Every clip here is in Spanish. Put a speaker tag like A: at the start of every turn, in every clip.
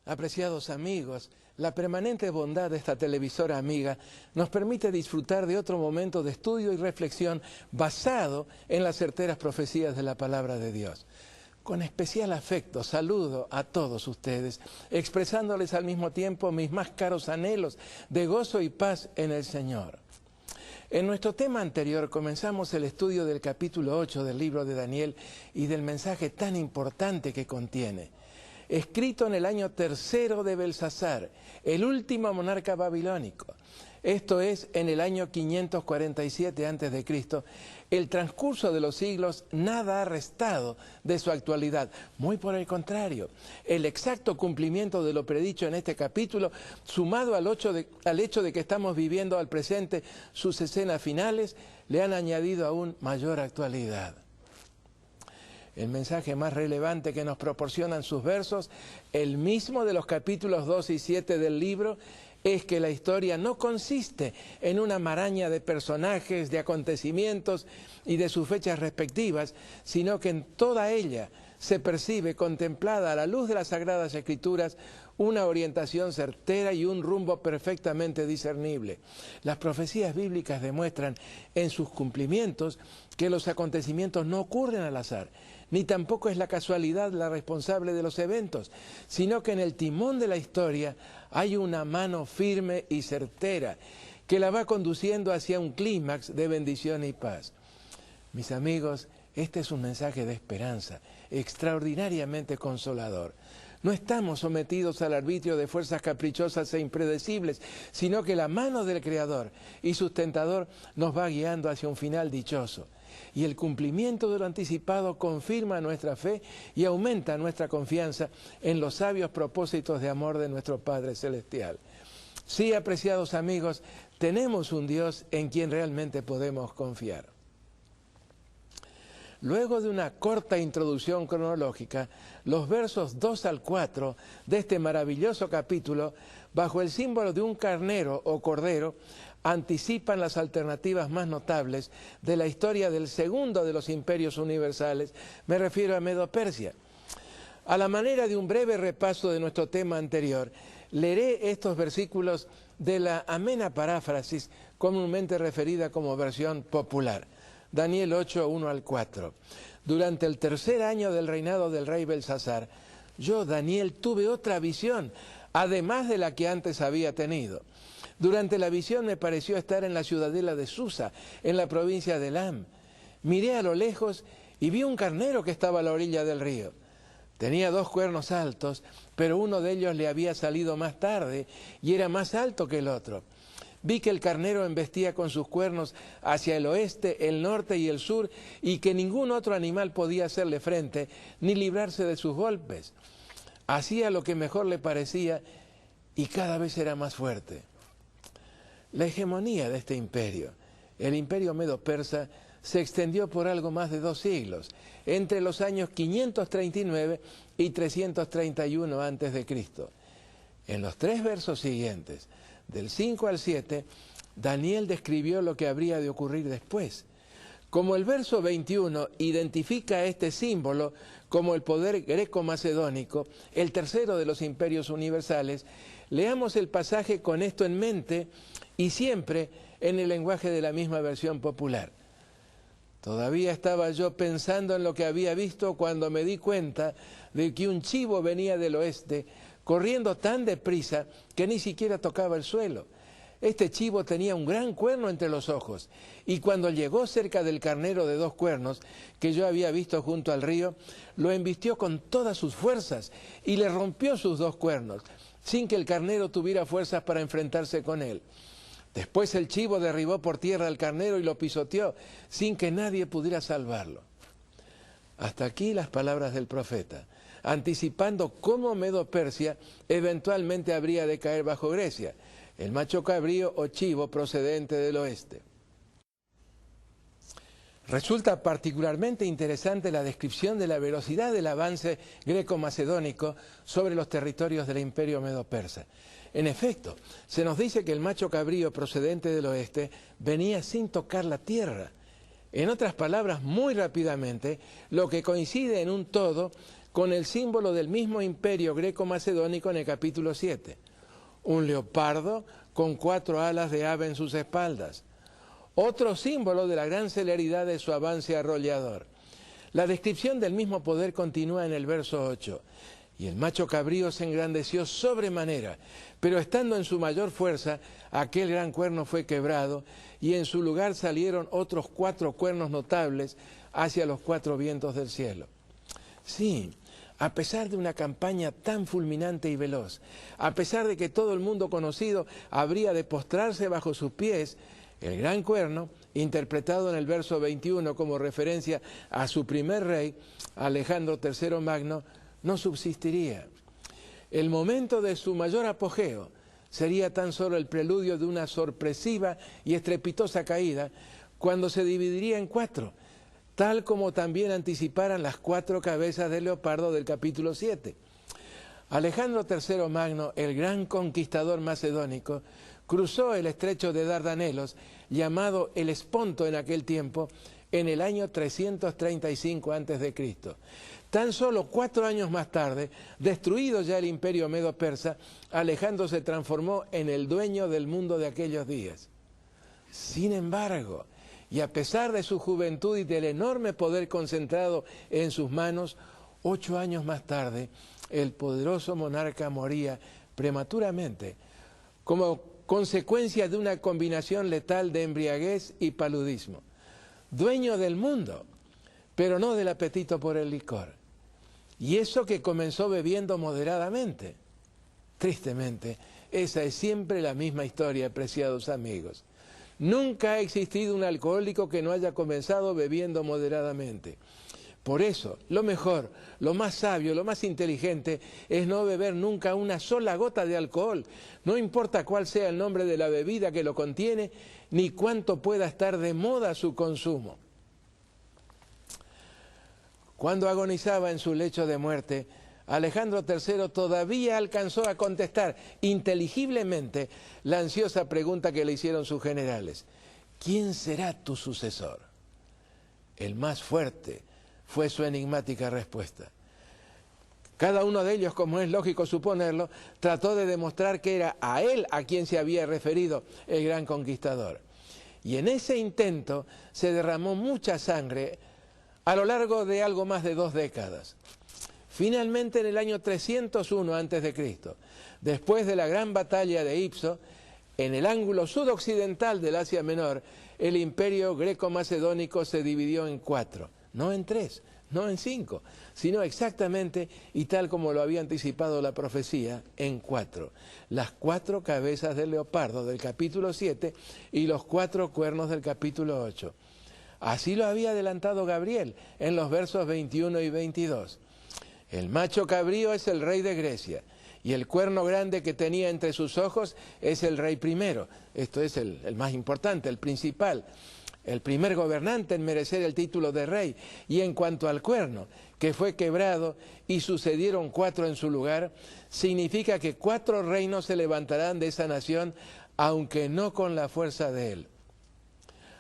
A: Apreciados amigos, la permanente bondad de esta televisora amiga nos permite disfrutar de otro momento de estudio y reflexión basado en las certeras profecías de la palabra de Dios. Con especial afecto saludo a todos ustedes, expresándoles al mismo tiempo mis más caros anhelos de gozo y paz en el Señor. En nuestro tema anterior comenzamos el estudio del capítulo 8 del libro de Daniel y del mensaje tan importante que contiene. Escrito en el año tercero de Belsasar, el último monarca babilónico. Esto es, en el año 547 a.C., el transcurso de los siglos nada ha restado de su actualidad. Muy por el contrario, el exacto cumplimiento de lo predicho en este capítulo, sumado al hecho de que estamos viviendo al presente sus escenas finales, le han añadido aún mayor actualidad. El mensaje más relevante que nos proporcionan sus versos, el mismo de los capítulos 2 y 7 del libro, es que la historia no consiste en una maraña de personajes, de acontecimientos y de sus fechas respectivas, sino que en toda ella se percibe, contemplada a la luz de las Sagradas Escrituras, una orientación certera y un rumbo perfectamente discernible. Las profecías bíblicas demuestran en sus cumplimientos que los acontecimientos no ocurren al azar, ni tampoco es la casualidad la responsable de los eventos, sino que en el timón de la historia hay una mano firme y certera que la va conduciendo hacia un clímax de bendición y paz. Mis amigos, este es un mensaje de esperanza, extraordinariamente consolador. No estamos sometidos al arbitrio de fuerzas caprichosas e impredecibles, sino que la mano del Creador y sustentador nos va guiando hacia un final dichoso. Y el cumplimiento de lo anticipado confirma nuestra fe y aumenta nuestra confianza en los sabios propósitos de amor de nuestro Padre Celestial. Sí, apreciados amigos, tenemos un Dios en quien realmente podemos confiar. Luego de una corta introducción cronológica, los versos 2 al 4 de este maravilloso capítulo, bajo el símbolo de un carnero o cordero, anticipan las alternativas más notables de la historia del segundo de los imperios universales, me refiero a Medo-Persia. A la manera de un breve repaso de nuestro tema anterior, leeré estos versículos de la amena paráfrasis comúnmente referida como versión popular. Daniel 8, 1 al 4. Durante el tercer año del reinado del rey Belsasar, yo, Daniel, tuve otra visión, además de la que antes había tenido. Durante la visión me pareció estar en la ciudadela de Susa, en la provincia de Elam. Miré a lo lejos y vi un carnero que estaba a la orilla del río. Tenía 2 cuernos altos, pero uno de ellos le había salido más tarde y era más alto que el otro. Vi que el carnero embestía con sus cuernos hacia el oeste, el norte y el sur, y que ningún otro animal podía hacerle frente, ni librarse de sus golpes. Hacía lo que mejor le parecía y cada vez era más fuerte. La hegemonía de este imperio, el imperio medo-persa, se extendió por algo más de 2 siglos, entre los años 539 y 331 a.C. En los 3 versos siguientes, del 5 al 7, Daniel describió lo que habría de ocurrir después. Como el verso 21 identifica a este símbolo como el poder greco-macedónico, el tercero de los imperios universales, leamos el pasaje con esto en mente y siempre en el lenguaje de la misma versión popular. Todavía estaba yo pensando en lo que había visto cuando me di cuenta de que un chivo venía del oeste, corriendo tan deprisa que ni siquiera tocaba el suelo. Este chivo tenía un gran cuerno entre los ojos, y cuando llegó cerca del carnero de 2 cuernos, que yo había visto junto al río, lo embistió con todas sus fuerzas y le rompió sus 2 cuernos, sin que el carnero tuviera fuerzas para enfrentarse con él. Después el chivo derribó por tierra al carnero y lo pisoteó, sin que nadie pudiera salvarlo. Hasta aquí las palabras del profeta, anticipando cómo Medo-Persia eventualmente habría de caer bajo Grecia, el macho cabrío o chivo procedente del oeste. Resulta particularmente interesante la descripción de la velocidad del avance greco-macedónico sobre los territorios del imperio medo-persa. En efecto, se nos dice que el macho cabrío procedente del oeste venía sin tocar la tierra. En otras palabras, muy rápidamente, lo que coincide en un todo con el símbolo del mismo imperio greco-macedónico en el capítulo 7. Un leopardo con 4 alas de ave en sus espaldas. Otro símbolo de la gran celeridad de su avance arrollador. La descripción del mismo poder continúa en el verso 8. Y el macho cabrío se engrandeció sobremanera, pero estando en su mayor fuerza, aquel gran cuerno fue quebrado, y en su lugar salieron otros 4 cuernos notables hacia los 4 vientos del cielo. Sí, a pesar de una campaña tan fulminante y veloz, a pesar de que todo el mundo conocido habría de postrarse bajo sus pies, el gran cuerno, interpretado en el verso 21 como referencia a su primer rey, Alejandro III Magno, no subsistiría. El momento de su mayor apogeo sería tan solo el preludio de una sorpresiva y estrepitosa caída, cuando se dividiría en 4, tal como también anticiparan las 4 cabezas del leopardo del capítulo 7. Alejandro III Magno, el gran conquistador macedónico, cruzó el estrecho de Dardanelos, llamado el Esponto en aquel tiempo, en el año 335 a.C. Tan solo 4 años más tarde, destruido ya el imperio medo-persa, Alejandro se transformó en el dueño del mundo de aquellos días. Sin embargo, y a pesar de su juventud y del enorme poder concentrado en sus manos, 8 años más tarde, el poderoso monarca moría prematuramente, como consecuencia de una combinación letal de embriaguez y paludismo. Dueño del mundo, pero no del apetito por el licor. Y eso que comenzó bebiendo moderadamente. Tristemente, esa es siempre la misma historia, apreciados amigos. Nunca ha existido un alcohólico que no haya comenzado bebiendo moderadamente. Por eso, lo mejor, lo más sabio, lo más inteligente es no beber nunca una sola gota de alcohol, no importa cuál sea el nombre de la bebida que lo contiene, ni cuánto pueda estar de moda su consumo. Cuando agonizaba en su lecho de muerte, Alejandro III todavía alcanzó a contestar inteligiblemente la ansiosa pregunta que le hicieron sus generales. ¿Quién será tu sucesor? El más fuerte, fue su enigmática respuesta. Cada uno de ellos, como es lógico suponerlo, trató de demostrar que era a él a quien se había referido el gran conquistador. Y en ese intento se derramó mucha sangre a lo largo de algo más de 2 décadas. Finalmente, en el año 301 a.C., después de la gran batalla de Ipso, en el ángulo sudoccidental del Asia Menor, el imperio greco-macedónico se dividió en 4. No en 3, no en 5, sino exactamente, y tal como lo había anticipado la profecía, en 4. Las 4 cabezas del leopardo del capítulo 7 y los 4 cuernos del capítulo 8. Así lo había adelantado Gabriel en los versos 21 y 22. El macho cabrío es el rey de Grecia, y el cuerno grande que tenía entre sus ojos es el rey primero. Esto es el más importante, el principal. El primer gobernante en merecer el título de rey. Y en cuanto al cuerno, que fue quebrado y sucedieron 4 en su lugar, significa que 4 reinos se levantarán de esa nación, aunque no con la fuerza de él.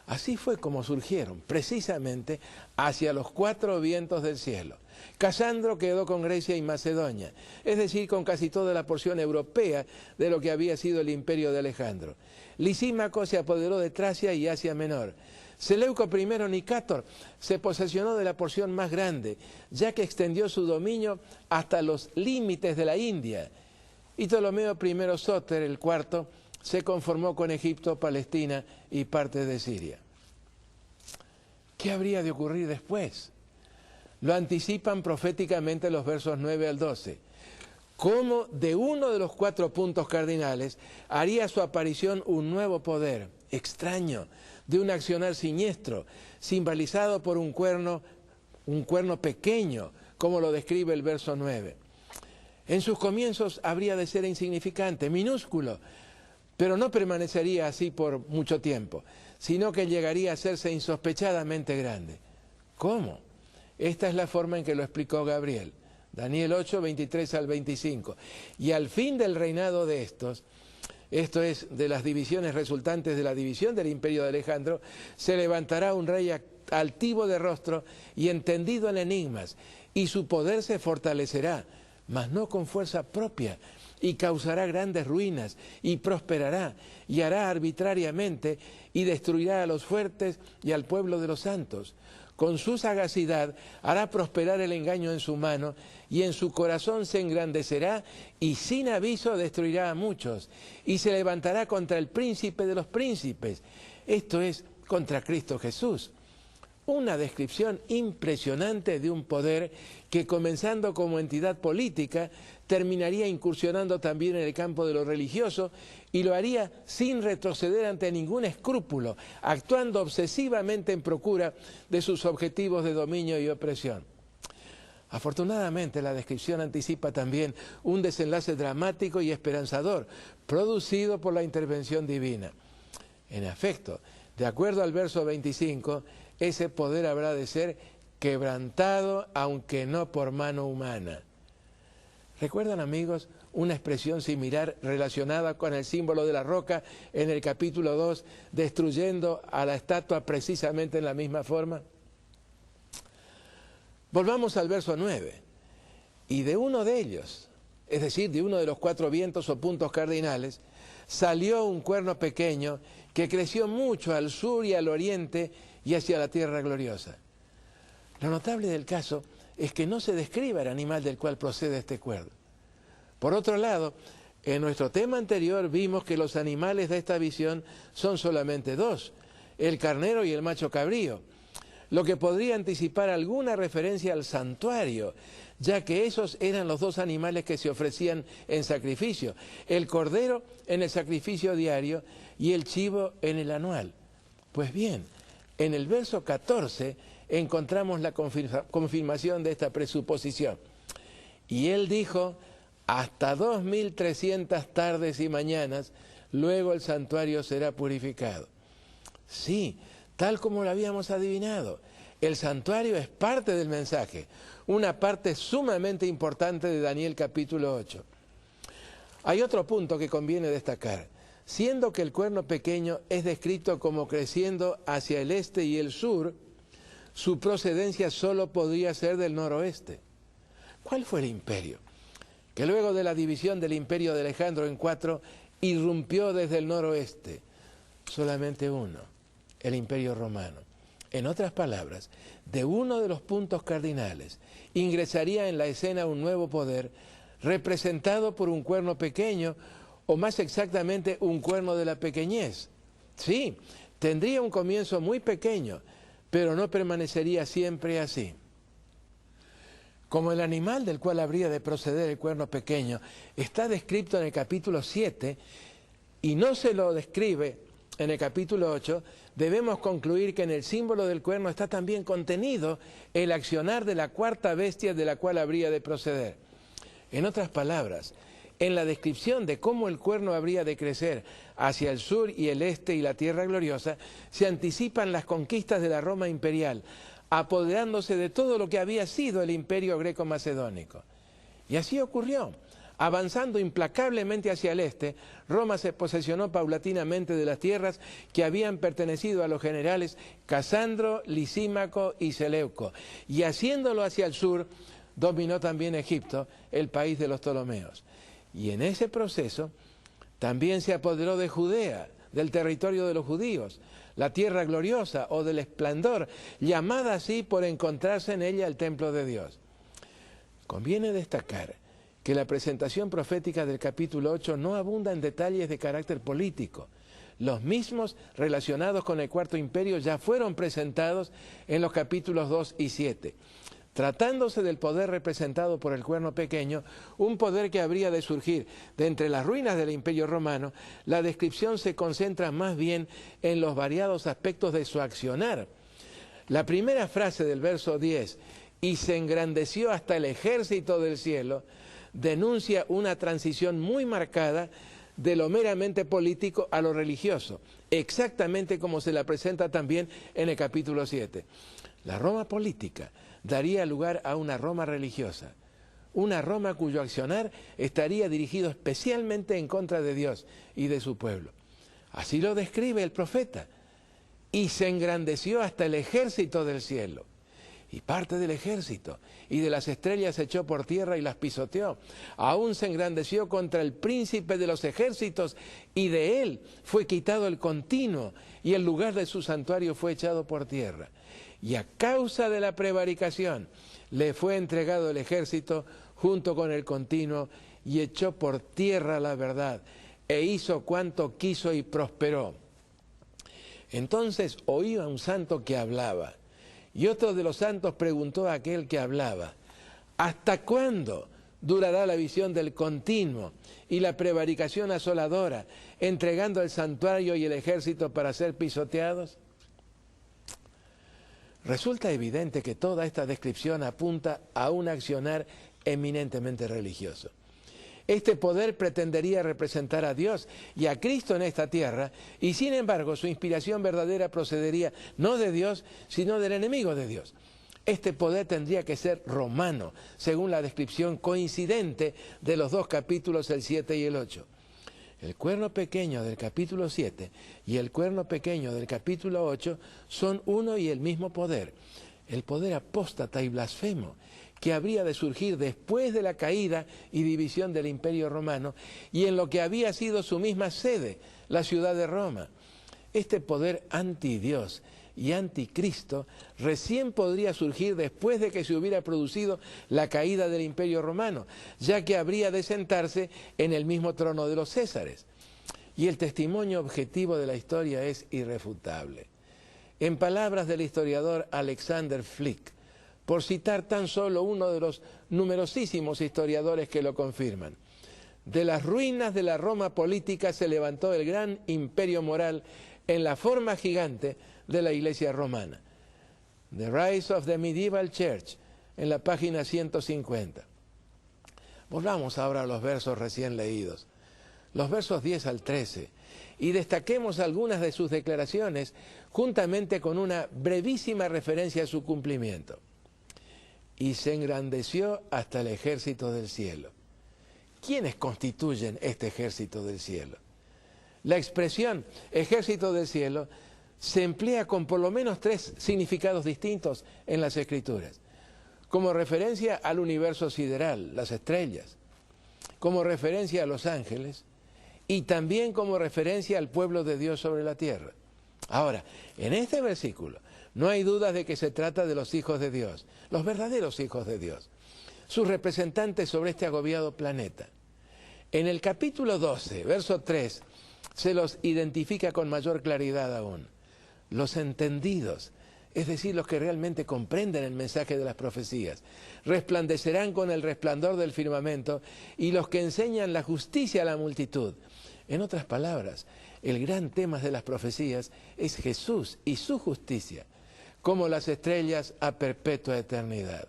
A: Así fue como surgieron, precisamente, hacia los 4 vientos del cielo. Casandro quedó con Grecia y Macedonia, es decir, con casi toda la porción europea de lo que había sido el imperio de Alejandro. Lisímaco se apoderó de Tracia y Asia Menor. Seleuco I Nicátor se posesionó de la porción más grande, ya que extendió su dominio hasta los límites de la India. Y Ptolomeo I Sóter, el cuarto, se conformó con Egipto, Palestina y parte de Siria. ¿Qué habría de ocurrir después? Lo anticipan proféticamente los versos 9 al 12. Cómo de uno de los 4 puntos cardinales haría su aparición un nuevo poder, extraño, de un accionar siniestro, simbolizado por un cuerno pequeño, como lo describe el verso 9. En sus comienzos habría de ser insignificante, minúsculo, pero no permanecería así por mucho tiempo, sino que llegaría a hacerse insospechadamente grande. ¿Cómo? Esta es la forma en que lo explicó Gabriel. Daniel 8, 23 al 25. Y al fin del reinado de estos, esto es, de las divisiones resultantes de la división del imperio de Alejandro, se levantará un rey altivo de rostro y entendido en enigmas, y su poder se fortalecerá, mas no con fuerza propia, y causará grandes ruinas, y prosperará, y hará arbitrariamente, y destruirá a los fuertes y al pueblo de los santos. Con su sagacidad hará prosperar el engaño en su mano, y en su corazón se engrandecerá, y sin aviso destruirá a muchos, y se levantará contra el príncipe de los príncipes, esto es, contra Cristo Jesús. Una descripción impresionante de un poder que, comenzando como entidad política, terminaría incursionando también en el campo de lo religioso, y lo haría sin retroceder ante ningún escrúpulo, actuando obsesivamente en procura de sus objetivos de dominio y opresión. Afortunadamente, la descripción anticipa también un desenlace dramático y esperanzador, producido por la intervención divina. En efecto, de acuerdo al verso 25, ese poder habrá de ser quebrantado, aunque no por mano humana. ¿Recuerdan, amigos, una expresión similar relacionada con el símbolo de la roca en el capítulo 2, destruyendo a la estatua precisamente en la misma forma? Volvamos al verso 9. Y de uno de ellos, es decir, de uno de los 4 vientos o puntos cardinales, salió un cuerno pequeño que creció mucho al sur y al oriente y hacia la tierra gloriosa. Lo notable del caso es que no se describe el animal del cual procede este cuerno. Por otro lado, en nuestro tema anterior vimos que los animales de esta visión son solamente 2, el carnero y el macho cabrío, lo que podría anticipar alguna referencia al santuario, ya que esos eran los 2 animales que se ofrecían en sacrificio, el cordero en el sacrificio diario y el chivo en el anual. Pues bien, en el verso 14 encontramos la confirmación de esta presuposición. Y él dijo, hasta 2300 tardes y mañanas, luego el santuario será purificado. Sí, tal como lo habíamos adivinado, el santuario es parte del mensaje, una parte sumamente importante de Daniel capítulo 8. Hay otro punto que conviene destacar. Siendo que el cuerno pequeño es descrito como creciendo hacia el este y el sur, su procedencia solo podría ser del noroeste. ¿Cuál fue el imperio? Que luego de la división del imperio de Alejandro en 4, irrumpió desde el noroeste. Solamente uno, el imperio romano. En otras palabras, de uno de los puntos cardinales ingresaría en la escena un nuevo poder representado por un cuerno pequeño, o más exactamente un cuerno de la pequeñez. Sí, tendría un comienzo muy pequeño, pero no permanecería siempre así. Como el animal del cual habría de proceder el cuerno pequeño está descrito en el capítulo 7 y no se lo describe en el capítulo 8, debemos concluir que en el símbolo del cuerno está también contenido el accionar de la 4ª bestia de la cual habría de proceder. En otras palabras, en la descripción de cómo el cuerno habría de crecer hacia el sur y el este y la tierra gloriosa, se anticipan las conquistas de la Roma imperial, apoderándose de todo lo que había sido el imperio greco-macedónico. Y así ocurrió. Avanzando implacablemente hacia el este, Roma se posesionó paulatinamente de las tierras que habían pertenecido a los generales Casandro, Lisímaco y Seleuco, y haciéndolo hacia el sur, dominó también Egipto, el país de los Ptolomeos. Y en ese proceso también se apoderó de Judea, del territorio de los judíos, la tierra gloriosa o del esplendor, llamada así por encontrarse en ella el templo de Dios. Conviene destacar que la presentación profética del capítulo 8 no abunda en detalles de carácter político. Los mismos relacionados con el Cuarto Imperio ya fueron presentados en los capítulos 2 y 7. Tratándose del poder representado por el cuerno pequeño, un poder que habría de surgir de entre las ruinas del Imperio Romano, la descripción se concentra más bien en los variados aspectos de su accionar. La primera frase del verso 10, y se engrandeció hasta el ejército del cielo, denuncia una transición muy marcada de lo meramente político a lo religioso, exactamente como se la presenta también en el capítulo 7. La Roma política daría lugar a una Roma religiosa, una Roma cuyo accionar estaría dirigido especialmente en contra de Dios y de su pueblo. Así lo describe el profeta, y se engrandeció hasta el ejército del cielo. Y parte del ejército y de las estrellas se echó por tierra y las pisoteó. Aún se engrandeció contra el príncipe de los ejércitos, y de él fue quitado el continuo, y el lugar de su santuario fue echado por tierra. Y a causa de la prevaricación le fue entregado el ejército junto con el continuo, y echó por tierra la verdad, e hizo cuanto quiso y prosperó. Entonces oí a un santo que hablaba, y otro de los santos preguntó a aquel que hablaba: ¿hasta cuándo durará la visión del continuo y la prevaricación asoladora, entregando el santuario y el ejército para ser pisoteados? Resulta evidente que toda esta descripción apunta a un accionar eminentemente religioso. Este poder pretendería representar a Dios y a Cristo en esta tierra, y sin embargo su inspiración verdadera procedería no de Dios, sino del enemigo de Dios. Este poder tendría que ser romano, según la descripción coincidente de los dos capítulos, el 7 y el 8. El cuerno pequeño del capítulo 7 y el cuerno pequeño del capítulo 8 son uno y el mismo poder, el poder apóstata y blasfemo, que habría de surgir después de la caída y división del Imperio Romano y en lo que había sido su misma sede, la ciudad de Roma. Este poder antidios y anticristo recién podría surgir después de que se hubiera producido la caída del Imperio Romano, ya que habría de sentarse en el mismo trono de los Césares. Y el testimonio objetivo de la historia es irrefutable. En palabras del historiador Alexander Flick, por citar tan solo uno de los numerosísimos historiadores que lo confirman: de las ruinas de la Roma política se levantó el gran imperio moral en la forma gigante de la Iglesia romana. The Rise of the Medieval Church, en la página 150. Volvamos ahora a los versos recién leídos, los versos 10 al 13, y destaquemos algunas de sus declaraciones juntamente con una brevísima referencia a su cumplimiento. Y se engrandeció hasta el ejército del cielo. ¿Quiénes constituyen este ejército del cielo? La expresión ejército del cielo se emplea con por lo menos tres significados distintos en las Escrituras. Como referencia al universo sideral, las estrellas, como referencia a los ángeles y también como referencia al pueblo de Dios sobre la tierra. Ahora, en este versículo no hay dudas de que se trata de los hijos de Dios, los verdaderos hijos de Dios, sus representantes sobre este agobiado planeta. En el capítulo 12, verso 3, se los identifica con mayor claridad aún. Los entendidos, es decir, los que realmente comprenden el mensaje de las profecías, resplandecerán con el resplandor del firmamento, y los que enseñan la justicia a la multitud. En otras palabras, el gran tema de las profecías es Jesús y su justicia, como las estrellas a perpetua eternidad.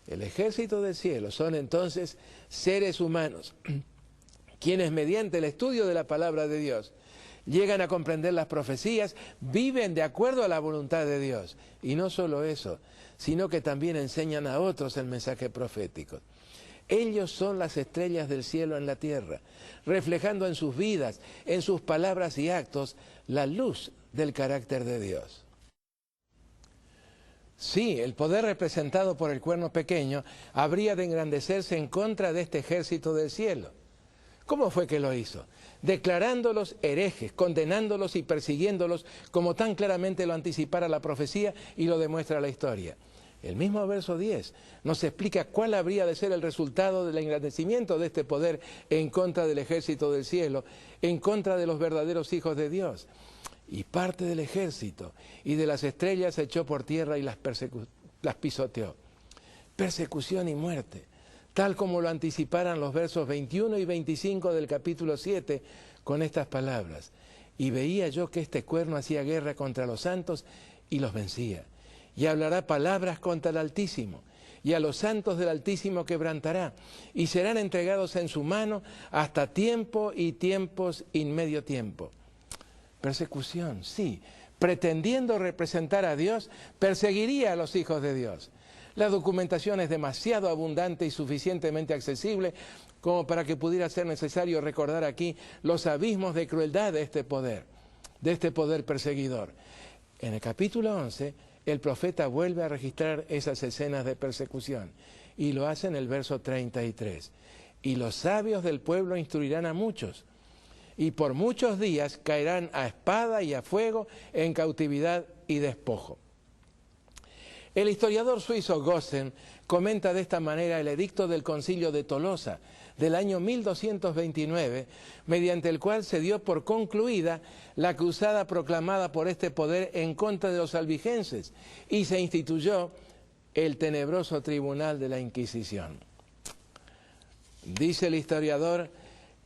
A: El ejército del cielo son entonces seres humanos, quienes mediante el estudio de la palabra de Dios llegan a comprender las profecías, viven de acuerdo a la voluntad de Dios. Y no solo eso, sino que también enseñan a otros el mensaje profético. Ellos son las estrellas del cielo en la tierra, reflejando en sus vidas, en sus palabras y actos, la luz del carácter de Dios. Sí, el poder representado por el cuerno pequeño habría de engrandecerse en contra de este ejército del cielo. ¿Cómo fue que lo hizo? Declarándolos herejes, condenándolos y persiguiéndolos, como tan claramente lo anticipara la profecía y lo demuestra la historia. El mismo verso 10 nos explica cuál habría de ser el resultado del engrandecimiento de este poder en contra del ejército del cielo, en contra de los verdaderos hijos de Dios. Y parte del ejército y de las estrellas se echó por tierra y las pisoteó. Persecución y muerte, tal como lo anticiparan los versos 21 y 25 del capítulo 7 con estas palabras: y veía yo que este cuerno hacía guerra contra los santos y los vencía, y hablará palabras contra el Altísimo, y a los santos del Altísimo quebrantará, y serán entregados en su mano hasta tiempo y tiempos y medio tiempo. Persecución, sí, pretendiendo representar a Dios, perseguiría a los hijos de Dios. La documentación es demasiado abundante y suficientemente accesible como para que pudiera ser necesario recordar aquí los abismos de crueldad de este poder perseguidor. En el capítulo 11 el profeta vuelve a registrar esas escenas de persecución y lo hace en el verso 33. Y los sabios del pueblo instruirán a muchos, y por muchos días caerán a espada y a fuego en cautividad y despojo. El historiador suizo Gossen comenta de esta manera el edicto del Concilio de Tolosa del año 1229, mediante el cual se dio por concluida la cruzada proclamada por este poder en contra de los albigenses y se instituyó el tenebroso tribunal de la Inquisición. Dice el historiador,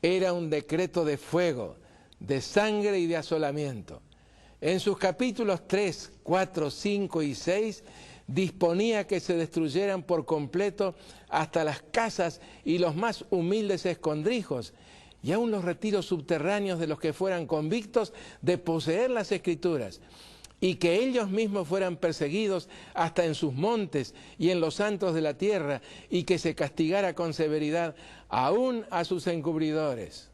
A: era un decreto de fuego, de sangre y de asolamiento. En sus capítulos 3, 4, 5 y 6 disponía que se destruyeran por completo hasta las casas y los más humildes escondrijos, y aun los retiros subterráneos de los que fueran convictos de poseer las Escrituras, y que ellos mismos fueran perseguidos hasta en sus montes y en los santos de la tierra, y que se castigara con severidad aún a sus encubridores.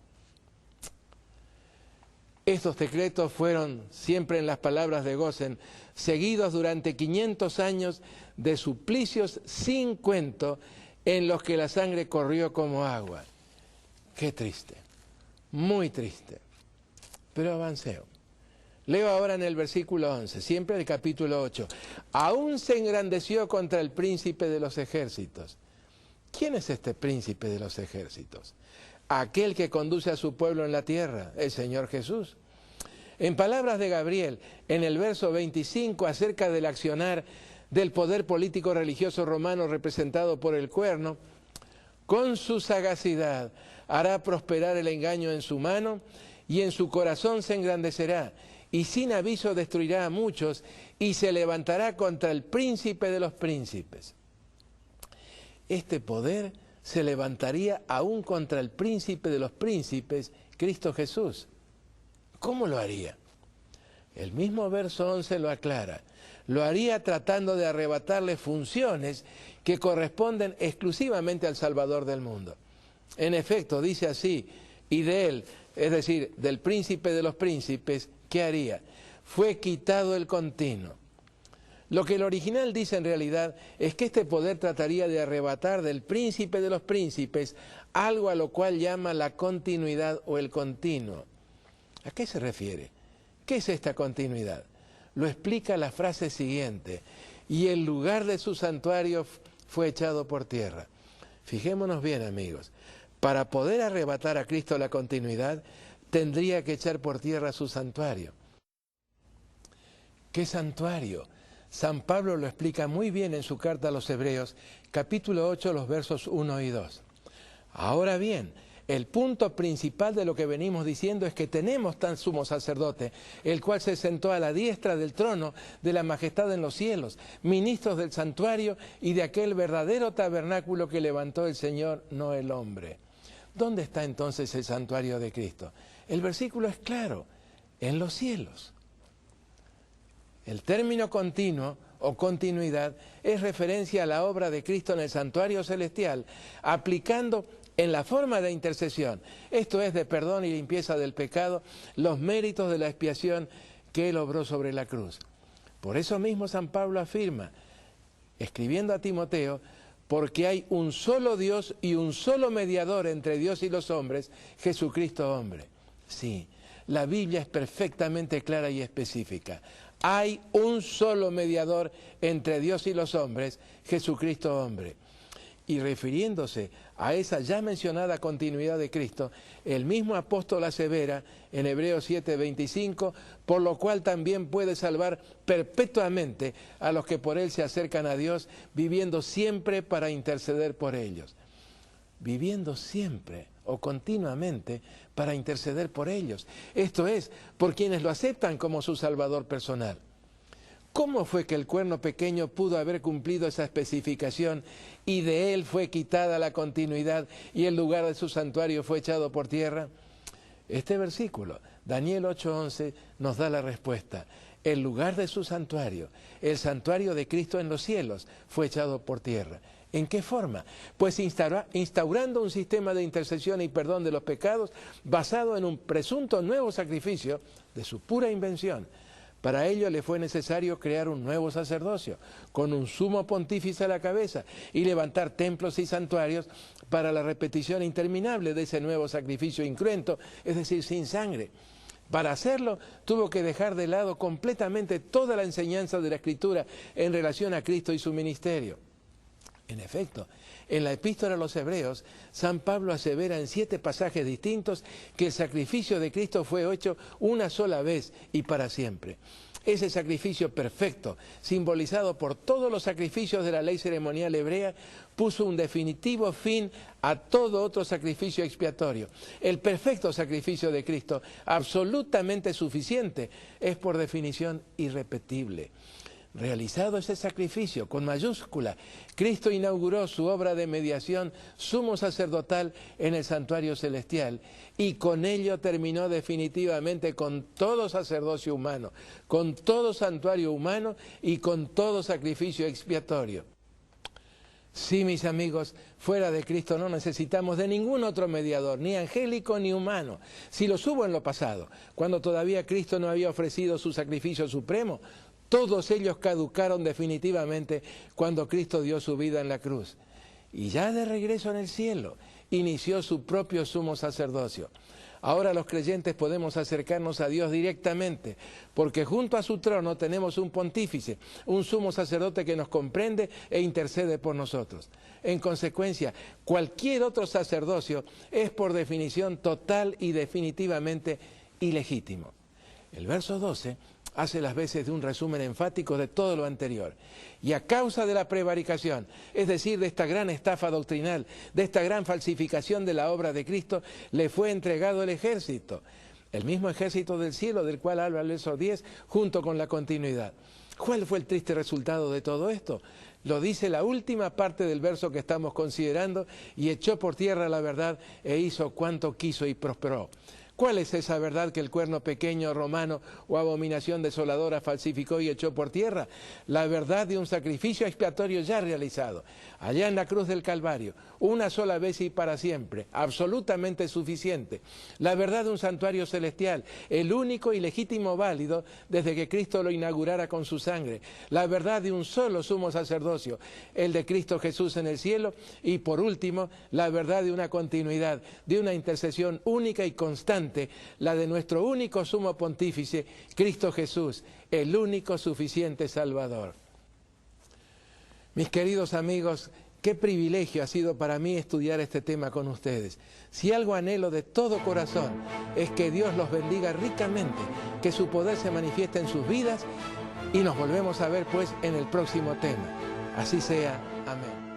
A: Estos decretos fueron, siempre en las palabras de Gossen, seguidos durante 500 años de suplicios sin cuento en los que la sangre corrió como agua. Qué triste, muy triste. Pero avanceo. Leo ahora en el versículo 11, siempre del capítulo 8. Aún se engrandeció contra el príncipe de los ejércitos. ¿Quién es este príncipe de los ejércitos? Aquel que conduce a su pueblo en la tierra, el Señor Jesús. En palabras de Gabriel, en el verso 25, acerca del accionar del poder político religioso romano representado por el cuerno, con su sagacidad hará prosperar el engaño en su mano y en su corazón se engrandecerá y sin aviso destruirá a muchos y se levantará contra el príncipe de los príncipes. Este poder se levantaría aún contra el príncipe de los príncipes, Cristo Jesús. ¿Cómo lo haría? El mismo verso 11 lo aclara. Lo haría tratando de arrebatarle funciones que corresponden exclusivamente al Salvador del mundo. En efecto, dice así, y de él, es decir, del príncipe de los príncipes, ¿qué haría? Fue quitado el continuo. Lo que el original dice en realidad es que este poder trataría de arrebatar del príncipe de los príncipes algo a lo cual llama la continuidad o el continuo. ¿A qué se refiere? ¿Qué es esta continuidad? Lo explica la frase siguiente, y el lugar de su santuario fue echado por tierra. Fijémonos bien, amigos, para poder arrebatar a Cristo la continuidad, tendría que echar por tierra su santuario. ¿Qué santuario? San Pablo lo explica muy bien en su carta a los Hebreos, capítulo 8, los versos 1 y 2. Ahora bien, el punto principal de lo que venimos diciendo es que tenemos tan sumo sacerdote, el cual se sentó a la diestra del trono de la majestad en los cielos, ministros del santuario y de aquel verdadero tabernáculo que levantó el Señor, no el hombre. ¿Dónde está entonces el santuario de Cristo? El versículo es claro, en los cielos. El término continuo o continuidad es referencia a la obra de Cristo en el santuario celestial, aplicando en la forma de intercesión, esto es de perdón y limpieza del pecado, los méritos de la expiación que Él obró sobre la cruz. Por eso mismo San Pablo afirma, escribiendo a Timoteo, porque hay un solo Dios y un solo mediador entre Dios y los hombres, Jesucristo hombre. Sí, la Biblia es perfectamente clara y específica. Hay un solo mediador entre Dios y los hombres, Jesucristo hombre. Y refiriéndose a esa ya mencionada continuidad de Cristo, el mismo apóstol asevera en Hebreos 7:25, por lo cual también puede salvar perpetuamente a los que por él se acercan a Dios, viviendo siempre para interceder por ellos. Viviendo siempre o continuamente para interceder por ellos. Esto es, por quienes lo aceptan como su Salvador personal. ¿Cómo fue que el cuerno pequeño pudo haber cumplido esa especificación y de él fue quitada la continuidad y el lugar de su santuario fue echado por tierra? Este versículo, Daniel 8:11, nos da la respuesta. El lugar de su santuario, el santuario de Cristo en los cielos, fue echado por tierra. ¿En qué forma? Pues instaurando un sistema de intercesión y perdón de los pecados basado en un presunto nuevo sacrificio de su pura invención, Para ello le fue necesario crear un nuevo sacerdocio, con un sumo pontífice a la cabeza, y levantar templos y santuarios para la repetición interminable de ese nuevo sacrificio incruento, es decir, sin sangre. Para hacerlo, tuvo que dejar de lado completamente toda la enseñanza de la Escritura en relación a Cristo y su ministerio. En efecto, en la Epístola a los Hebreos, San Pablo asevera en 7 pasajes distintos que el sacrificio de Cristo fue hecho una sola vez y para siempre. Ese sacrificio perfecto, simbolizado por todos los sacrificios de la ley ceremonial hebrea, puso un definitivo fin a todo otro sacrificio expiatorio. El perfecto sacrificio de Cristo, absolutamente suficiente, es por definición irrepetible. Realizado ese sacrificio con mayúscula, Cristo inauguró su obra de mediación sumo sacerdotal en el santuario celestial y con ello terminó definitivamente con todo sacerdocio humano, con todo santuario humano y con todo sacrificio expiatorio. Sí, mis amigos, fuera de Cristo no necesitamos de ningún otro mediador, ni angélico ni humano. Si los hubo en lo pasado, cuando todavía Cristo no había ofrecido su sacrificio supremo, todos ellos caducaron definitivamente cuando Cristo dio su vida en la cruz. Y ya de regreso en el cielo, inició su propio sumo sacerdocio. Ahora los creyentes podemos acercarnos a Dios directamente, porque junto a su trono tenemos un pontífice, un sumo sacerdote que nos comprende e intercede por nosotros. En consecuencia, cualquier otro sacerdocio es por definición total y definitivamente ilegítimo. El verso 12 hace las veces de un resumen enfático de todo lo anterior. Y a causa de la prevaricación, es decir, de esta gran estafa doctrinal, de esta gran falsificación de la obra de Cristo, le fue entregado el ejército. El mismo ejército del cielo del cual habla el verso 10, junto con la continuidad. ¿Cuál fue el triste resultado de todo esto? Lo dice la última parte del verso que estamos considerando: y echó por tierra la verdad e hizo cuanto quiso y prosperó. ¿Cuál es esa verdad que el cuerno pequeño romano o abominación desoladora falsificó y echó por tierra? La verdad de un sacrificio expiatorio ya realizado, allá en la cruz del Calvario, una sola vez y para siempre, absolutamente suficiente. La verdad de un santuario celestial, el único y legítimo válido desde que Cristo lo inaugurara con su sangre. La verdad de un solo sumo sacerdocio, el de Cristo Jesús en el cielo. Y por último, la verdad de una continuidad, de una intercesión única y constante, la de nuestro único sumo pontífice, Cristo Jesús, el único suficiente Salvador. Mis queridos amigos, qué privilegio ha sido para mí estudiar este tema con ustedes. Si algo anhelo de todo corazón es que Dios los bendiga ricamente, que su poder se manifieste en sus vidas, y nos volvemos a ver pues en el próximo tema. Así sea. Amén.